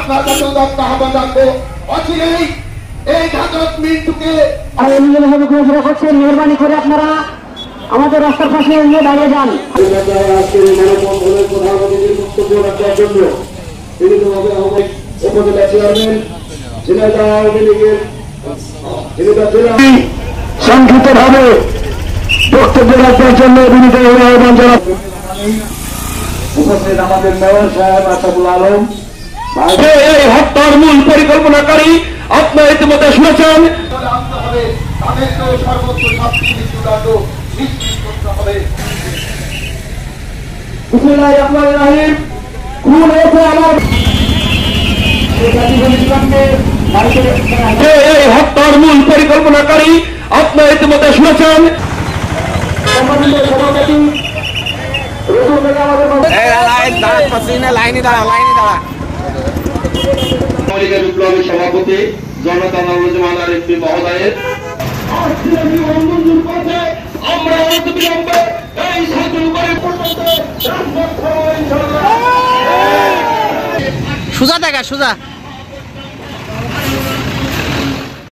আপনার কাছে উদাত্ত আহ্বান রাখবো, অচিরেই এই ঘাতক মৃত্যুকে ঘোষণা করছেন। মেহরবানি করে আপনারা আমাদের রাস্তার পাশে এগিয়ে দাঁড়িয়ে যান। আজকের এই মানববন্ধনের প্রধান অতিথির বক্তব্য রাখার জন্য বিভিন্নভাবে আহ্বায়ক উপজেলা চেয়ারম্যান ঝিনাইদহ আওয়ামী লীগের ঝিনাইদহ জেলা সংক্ষিপ্তভাবে বক্তব্য রাখার জন্য বিনীতভাবে আহ্বান জানাচ্ছি। উপস্থিত আমাদের মেয়র সাহেব আসাদুল আলম। এই হত্যার মূল পরিকল্পনাকারী আপনারা ইতিমধ্যে শুনেছেন। আনতে হবে, তাদেরকেও সর্বোচ্চ শাস্তি মৃত্যুদণ্ড নিশ্চিত করতে হবে। বিসমিল্লাহির রহমানির রহিম। খুন হয়েছে আমার এই হত্যার মূল পরিকল্পনাকারী আপনারা ইতিমধ্যে শুনেছেন। বিপ্লবী সভাপতি জনতা নওজওয়ান আরিফি মহোদয়ের আমরা অনতিবিলম্বে এই সাইকেল করে সোজা দেখা সোজা